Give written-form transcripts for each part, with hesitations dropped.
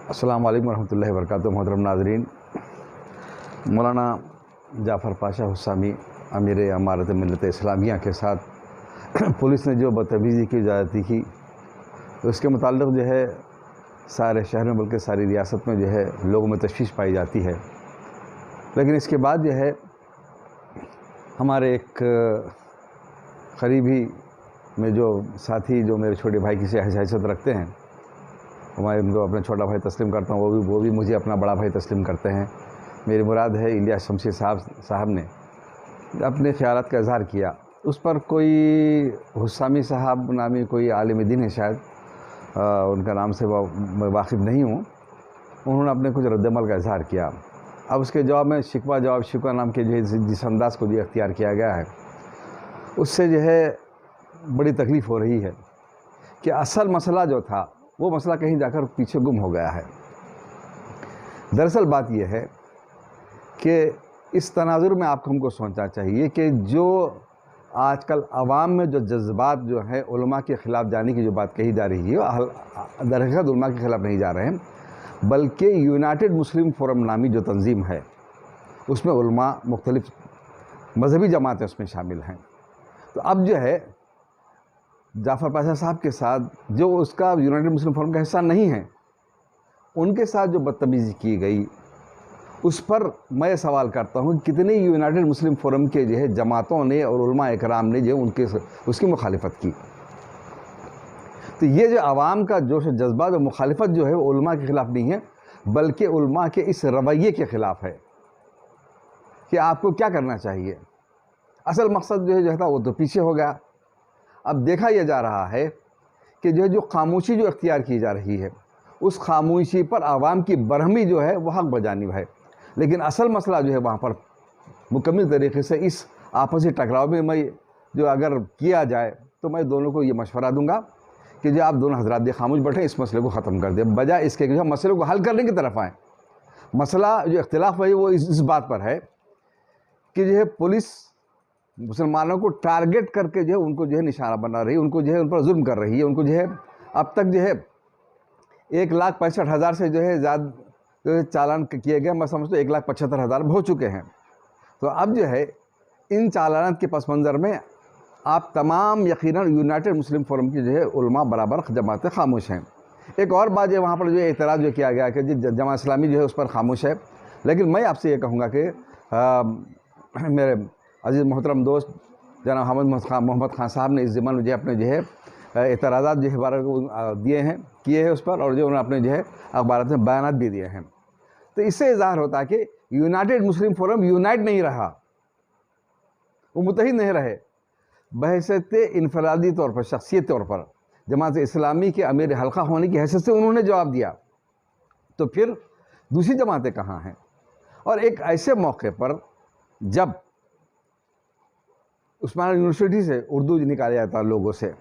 अस्सलाम वालेकुम रहमतुल्लाहि व बरकातुहू। मोहतरम नाज़रीन, मौलाना जाफ़र पाशा हुस्सामी अमीर अमारत मिल्लत इस्लामिया के साथ पुलिस ने जो बदतमीज़ी की ज़्यादती की, तो उसके मुताल्लिक़ जो है सारे शहर में बल्कि सारी रियासत में जो है लोगों में तशवीश पाई जाती है। लेकिन इसके बाद जो है हमारे एक करीबी में जो साथी जो मेरे छोटे भाई की हैसियत रखते हैं, मैं उनको अपना छोटा भाई तस्लीम करता हूँ, वो भी मुझे अपना बड़ा भाई तस्लीम करते हैं। मेरी मुराद है इलियास शमशी साहब ने अपने ख़यालात का इज़हार किया। उस पर कोई हुस्सामी साहब नामी कोई आलिम दीन है, शायद उनका नाम से मैं वाकिफ़ नहीं हूँ, उन्होंने अपने कुछ रद्दमल का इज़हार किया। अब उसके जवाब में शिकवा नाम के जो है जिस अंदाज़ को जो अख्तियार किया गया है, उससे जो है बड़ी तकलीफ़ हो रही है कि असल मसला जो था वो मसला कहीं जाकर पीछे गुम हो गया है। दरअसल बात यह है कि इस तनाजुर में आपको हमको सोचना चाहिए कि जो आजकल आवाम में जो जज्बात जो है उलमा के ख़िलाफ़ जाने की जो बात कही जा रही है, दरहक़ीक़त उलमा के ख़िलाफ़ नहीं जा रहे हैं, बल्कि यूनाइटेड मुस्लिम फोरम नामी जो तंजीम है उसमें उलमा मुख्तलिफ़ मजहबी जमातें उसमें शामिल हैं। तो अब जो है जाफ़र पाशा साहब के साथ जो उसका यूनाइटेड मुस्लिम फोरम का हिस्सा नहीं है, उनके साथ जो बदतमीज़ी की गई, उस पर मैं सवाल करता हूँ कितनी यूनाइटेड मुस्लिम फोरम के जो है जमातों ने और उलमा इकराम ने जो उसकी मुखालिफत की। तो ये जो आवाम का जोश जज्बा और मुखालिफत जो है वो उलमा के ख़िलाफ़ नहीं है, बल्कि उलमा के इस रवैये के ख़िलाफ़ है कि आपको क्या करना चाहिए। असल मकसद जो है था वो तो पीछे हो गया। अब देखा यह जा रहा है कि जो खामोशी जो अख्तियार की जा रही है, उस खामोशी पर आवाम की बरहमी जो है वह हक बजानिब है। लेकिन असल मसला जो है वहाँ पर मुकम्मल तरीके से इस आपसी टकराव में मैं जो अगर किया जाए तो मैं दोनों को ये मशवरा दूंगा कि जो आप दोनों हजरात दे खामोश बैठे, इस मसले को ख़त्म कर दें, बजाय इसके जो मसले को हल करने की तरफ आएँ। मसला जो इख्तिलाफ़ है वो इस बात पर है कि जो है पुलिस मुसलमानों को टारगेट करके जो है उनको जो है निशाना बना रही है, उनको जो है उन पर जुल्म कर रही है। उनको जो है अब तक जो है 1,65,000 से जो है ज़्यादा जो है चालान किए गए, मैं समझता हूँ 1,75,000 हो चुके हैं। तो अब जो है इन चालानात के पस मंज़र में आप तमाम यकीनन यूनाइटेड मुस्लिम फोरम की जो है उलमा बराबर जमातें खामोश हैं। एक और बात है वहाँ पर जो एतराज़ जो किया गया कि जमा इस्लामी जो है उस पर खामोश है। लेकिन मैं आपसे ये कहूँगा कि मेरे अज़ीज़ मोहतरम दोस्त जनाब मोहम्मद खान साहब ने इस ज़िम्मन में जो अपने जो है एतराज़ात जो है दिए हैं, किए हैं उस पर, और जो उन्होंने अपने जो है अखबारात में बयानात भी दिए हैं। तो इससे इज़हार होता है कि यूनाइटेड मुस्लिम फोरम यूनाइट नहीं रहा, वो मुत्तहिद नहीं रहे। बहैसियत इनफरादी तौर पर, शख्सियत तौर पर जमात इस्लामी के अमीर हल्का होने की हैसियत से उन्होंने जवाब दिया, तो फिर दूसरी जमातें कहाँ हैं? और एक ऐसे मौके पर जब उस्मानिया यूनिवर्सिटी से उर्दू निकाला जाता है लोगों से,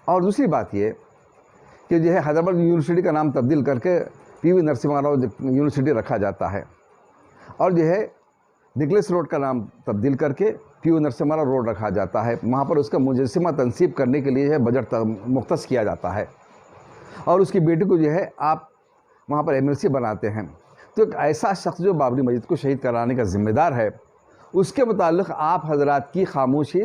और दूसरी बात ये कि जो है हैदराबाद यूनिवर्सिटी का नाम तब्दील करके पीवी नरसिम्हा राव यूनिवर्सिटी रखा जाता है, और जो है निकलेस रोड का नाम तब्दील करके पीवी नरसिम्हा राव रोड रखा जाता है। वहाँ पर उसका मुजस्सिमा तनसीब करने के लिए है बजट मुख्तस किया जाता है, और उसकी बेटी को जो है आप वहाँ पर MLC बनाते हैं। तो एक ऐसा शख्स जो बाबरी मस्जिद को शहीद कराने का ज़िम्मेदार है, उसके मुताल्लिक़ आप हजरात की खामोशी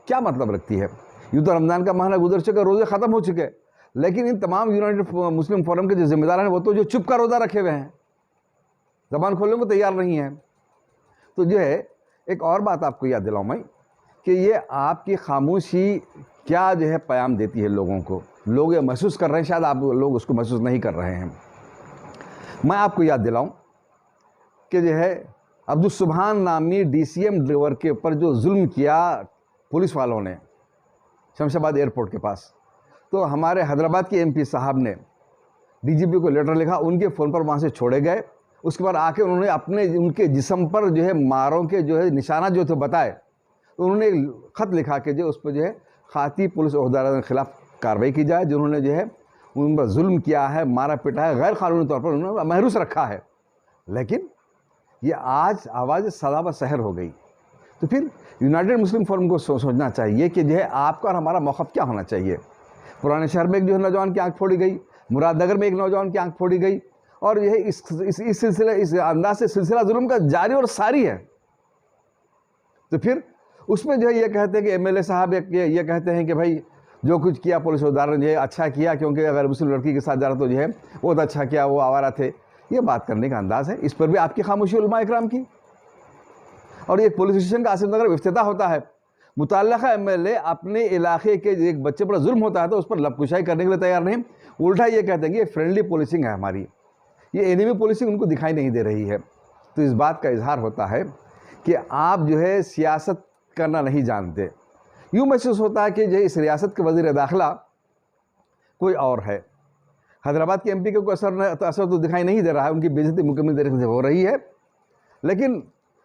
क्या मतलब रखती है? यूँ तो रमज़ान का महीना गुजर चुका, रोज़े ख़त्म हो चुके, लेकिन इन तमाम यूनाइटेड मुस्लिम फोरम के जो ज़िम्मेदार हैं वो तो जो चुप का रोज़ा रखे हुए हैं, ज़बान खोलने को तैयार नहीं है। तो जो है एक और बात आपको याद दिलाऊँ मैं कि ये आपकी खामोशी क्या जो है पैगाम देती है लोगों को। लोग ये महसूस कर रहे हैं, शायद आप लोग उसको महसूस नहीं कर रहे हैं। मैं आपको याद दिलाऊँ कि जो है अब्दुल सुबहान नामी DCM ड्राइवर के ऊपर जो जुल्म किया पुलिस वालों ने शमशाबाद एयरपोर्ट के पास, तो हमारे हैदराबाद के MP साहब ने DGP को लेटर लिखा, उनके फ़ोन पर वहाँ से छोड़े गए। उसके बाद आके उन्होंने अपने उनके जिस्म पर जो है मारों के जो है निशाना जो थे बताए, तो उन्होंने एक ख़त लिखा कि जो उस पर जो है खाती पुलिस ओहदेदारों के ख़िलाफ़ कार्रवाई की जाए, जिन्होंने जो है उन पर जुल्म किया है, मारा पीटा है, गैर कानूनी तौर पर उन्होंने महरूस रखा है। लेकिन ये आज आवाज़ सदा व सहर हो गई। तो फिर यूनाइटेड मुस्लिम फोरम को सोचना चाहिए कि जो है आपका और हमारा मौक़िफ़ क्या होना चाहिए। पुराने शहर में एक जो है नौजवान की आँख फोड़ी गई, मुरादनगर में एक नौजवान की आंख फोड़ी गई, और यह इस सिलसिले, इस अंदाज से सिलसिला जुल्म का जारी और सारी है। तो फिर उसमें जो है ये कहते हैं कि एमएलए साहब ये कहते हैं कि भाई जो कुछ किया पुलिस उदाहरण जो है अच्छा किया, क्योंकि अगर मुस्लिम लड़की के साथ जा रहा तो जो है बहुत अच्छा किया, वो आवारा थे। ये बात करने का अंदाज है। इस पर भी आपकी खामोशी उलमा इकराम की। और एक पुलिस स्टेशन का आसिफ नगर में इफ्तिताह होता है, मुतल्लका एमएलए अपने इलाके के एक बच्चे पर जुल्म होता है तो उस पर लबकुशाई करने के लिए तैयार नहीं, उल्टा ये कहते हैं कि ये फ्रेंडली पुलिसिंग है हमारी, ये एनिमी पुलिसिंग उनको दिखाई नहीं दे रही है। तो इस बात का इजहार होता है कि आप जो है सियासत करना नहीं जानते। यूँ महसूस होता है कि जो इस रियासत के वज़ीर दाखिला कोई और है। हैदराबाद के एमपी को कोई असर तो दिखाई नहीं दे रहा है, उनकी बेइज्जती मुकम्मल तरीके से हो रही है, लेकिन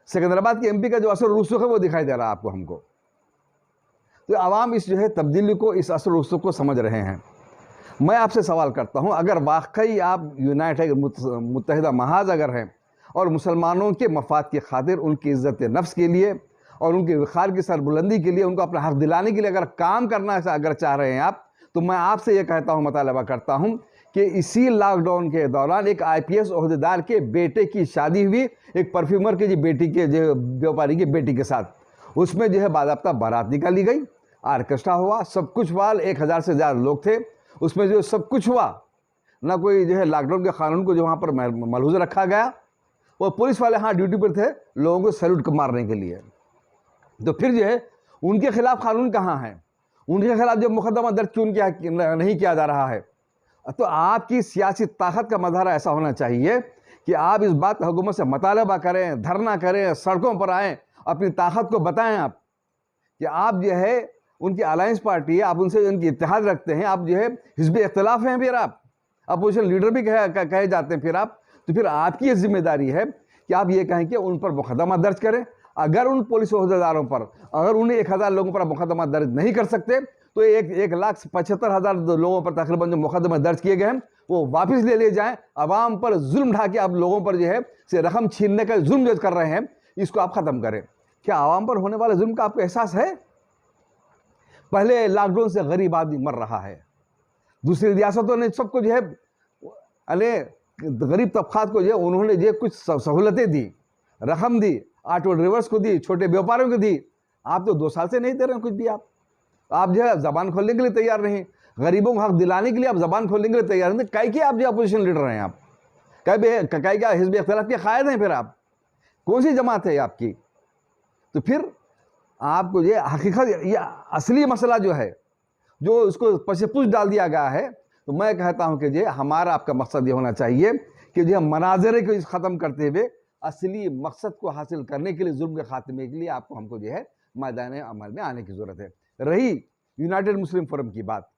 सिकंदराबाद के एमपी का जो असर रुसूख है वो दिखाई दे रहा है आपको, हमको। तो आवाम इस जो है तब्दीली को, इस असर रुसूख को समझ रहे हैं। मैं आपसे सवाल करता हूँ, अगर वाकई आप यूनाइटेड मुत्तहिदा महाज अगर हैं और मुसलमानों के मफाद की खातिर, उनकी इज़्ज़त नफ्स के लिए और उनके वक़ार की सरबुलंदी के लिए, उनको अपना हक़ दिलाने के लिए अगर काम करना अगर चाह रहे हैं आप, तो मैं आपसे ये कहता हूँ, मुतालबा करता हूँ कि इसी लॉकडाउन के दौरान एक IPS ओहदेदार के बेटे की शादी हुई, एक परफ्यूमर की बेटी के जो व्यापारी की बेटी के साथ, उसमें जो है बाज़ाब्ता बारात निकाली गई, आर्केस्ट्रा हुआ, सब कुछ हुआ, 1000 से ज़्यादा लोग थे उसमें, जो सब कुछ हुआ। ना कोई जो है लॉकडाउन के कानून को जो वहाँ पर मलहूज़ रखा गया, वो पुलिस वाले हाँ ड्यूटी पर थे लोगों को सैल्यूट मारने के लिए। तो फिर जो है उनके खिलाफ कानून कहाँ है, उनके खिलाफ जो मुकदमा दर्ज क्यों नहीं किया जा रहा है? तो आपकी सियासी ताकत का मज़हरा ऐसा होना चाहिए कि आप इस बात हुकूमत से मुतालबा करें, धरना करें, सड़कों पर आएँ, अपनी ताकत को बताएं आप कि आप जो है उनकी अलायंस पार्टी है, आप उनसे उनकी इत्तेहाद रखते हैं, आप जो है हिज़्ब इख्तिलाफ हैं, फिर आप अपोजिशन लीडर भी कहे जाते हैं फिर आप। तो फिर आपकी ये जिम्मेदारी है कि आप ये कहें कि उन पर मुकदमा दर्ज करें। अगर उन पुलिस ओहदेदारों पर, अगर उन्हें 1000 लोगों पर मुकदमा दर्ज नहीं कर सकते, तो 1,75,000 लोगों पर तकरीबन जो मुकदमे दर्ज किए गए हैं वो वापस ले लिए जाएं। अवाम पर जुल्म ढा के आप लोगों पर जो है से रकम छीनने का जुल्म जो कर रहे हैं, इसको आप ख़त्म करें। क्या आवाम पर होने वाले जुल्म का आपको एहसास है? पहले लॉकडाउन से गरीब आदमी मर रहा है, दूसरी रियासतों ने सबको जो है अरे गरीब तबकात को जो है उन्होंने जो कुछ सहूलतें दी, रकम दी, ऑटो ड्राइवर्स को दी, छोटे व्यापारियों को दी। आप तो 2 साल से नहीं दे रहे हैं कुछ भी। आप जो है ज़बान खोलने के लिए तैयार नहीं, गरीबों को हक दिलाने के लिए आप ज़बान खोलने के लिए तैयार नहीं। कई के आप जो अपोजिशन लीडर हैं, आप कई क्या हिज़्ब इख्तिलाफ के कायद हैं? फिर आप कौन सी जमात है आपकी? तो फिर आपको ये हकीकत, ये असली मसला जो है, जो उसको पशेपुश डाल दिया गया है, तो मैं कहता हूं कि जो हमारा आपका मकसद ये होना चाहिए कि जो मनाजरे को ख़त्म करते हुए असली मकसद को हासिल करने के लिए, जुल्म के खात्मे के लिए आपको हमको जो है मैदान अमल में आने की ज़रूरत है। रही यूनाइटेड मुस्लिम फोरम की बात,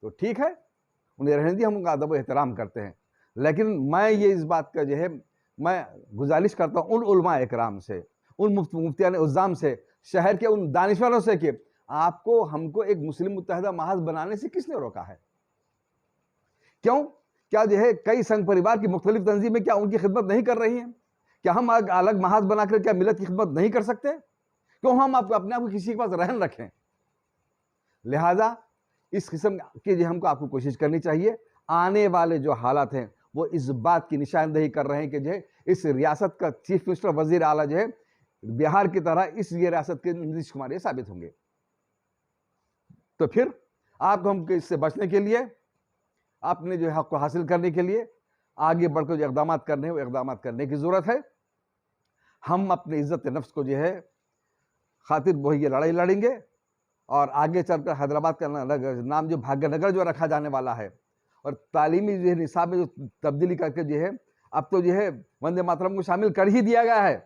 तो ठीक है, उन्हें रहने दी, हम उनका अदब एहतराम करते हैं, लेकिन मैं ये इस बात का जो है मैं गुजारिश करता हूँ उन उलमा इकराम से, उन मुफ्तियान उज़्ज़ाम से, शहर के उन दानिशवरों से कि आपको हमको एक मुस्लिम मुत्तहिदा महाज बनाने से किसने रोका है? क्यों? क्या जो है कई संघ परिवार की मुख्तलिफ तंजीमें क्या उनकी खिदमत नहीं कर रही हैं? क्या हम अलग महाज बनाकर क्या मिलत की खिदमत नहीं कर सकते? क्यों हम अपने आप को किसी के पास रहन रखें? लिहाजा इस किस्म की जो हमको आपको कोशिश करनी चाहिए। आने वाले जो हालात हैं वो इस बात की निशानदेही कर रहे हैं कि जो है इस रियासत का चीफ मिनिस्टर, वजीर आला जो है बिहार की तरह इस ये रियासत के नीतीश कुमार ये साबित होंगे। तो फिर आपको हमको इससे बचने के लिए, अपने जो हक को हासिल करने के लिए आगे बढ़कर जो इक़दाम करने हैं वो इक़दाम करने की ज़रूरत है। हम अपनी इज़्ज़त नफ्स को जो है खातिर वो ये लड़ाई लड़ेंगे, और आगे चलकर हैदराबाद का नाम जो भाग्यनगर जो रखा जाने वाला है, और तालीमी जो है निसाब में जो तब्दीली करके जो है अब तो जो है वंदे मातरम को शामिल कर ही दिया गया है।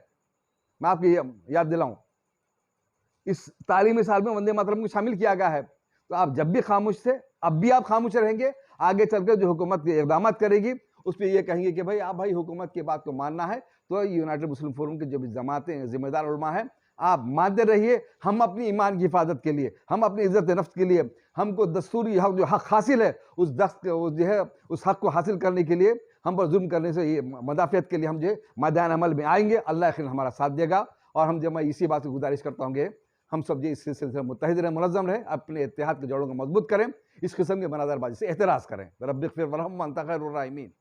मैं आपको याद दिलाऊं, इस तालीमी साल में वंदे मातरम को शामिल किया गया है। तो आप जब भी खामोश थे, अब भी आप खामोश रहेंगे। आगे चलकर जो हुकूमत इक़दाम करेगी उस पर यह कहेंगे कि भाई हुकूमत की बात को मानना है, तो यूनाइटेड मुस्लिम फोरम के जो भी जमातें जिम्मेदार उलमा हैं, आप मानते रहिए। हम अपनी ईमान की हिफाजत के लिए, हम अपनी इज़्ज़त नफ्स के लिए, हमको दस्तूरी हक जो हक हासिल है उस उस हक को हासिल करने के लिए, हम पर जुल्म करने से ये मदाफ़ियत के लिए हम जो मैदान अमल में आएंगे। अल्लाह यकीन हमारा साथ देगा। और हम जब मैं इसी बात की गुजारिश करता हूँ, हम सब जो इस सिलसिले में मुत्तहिद रहें, मुनज़्ज़म रहें, अपने इत्तेहाद के जड़ों को मजबूत करें। इस किस्म के मनाजरबाजी से एहतराज़ करें। रब्बिग़फिर वरहम व अंत खैरुर्राहिमीन।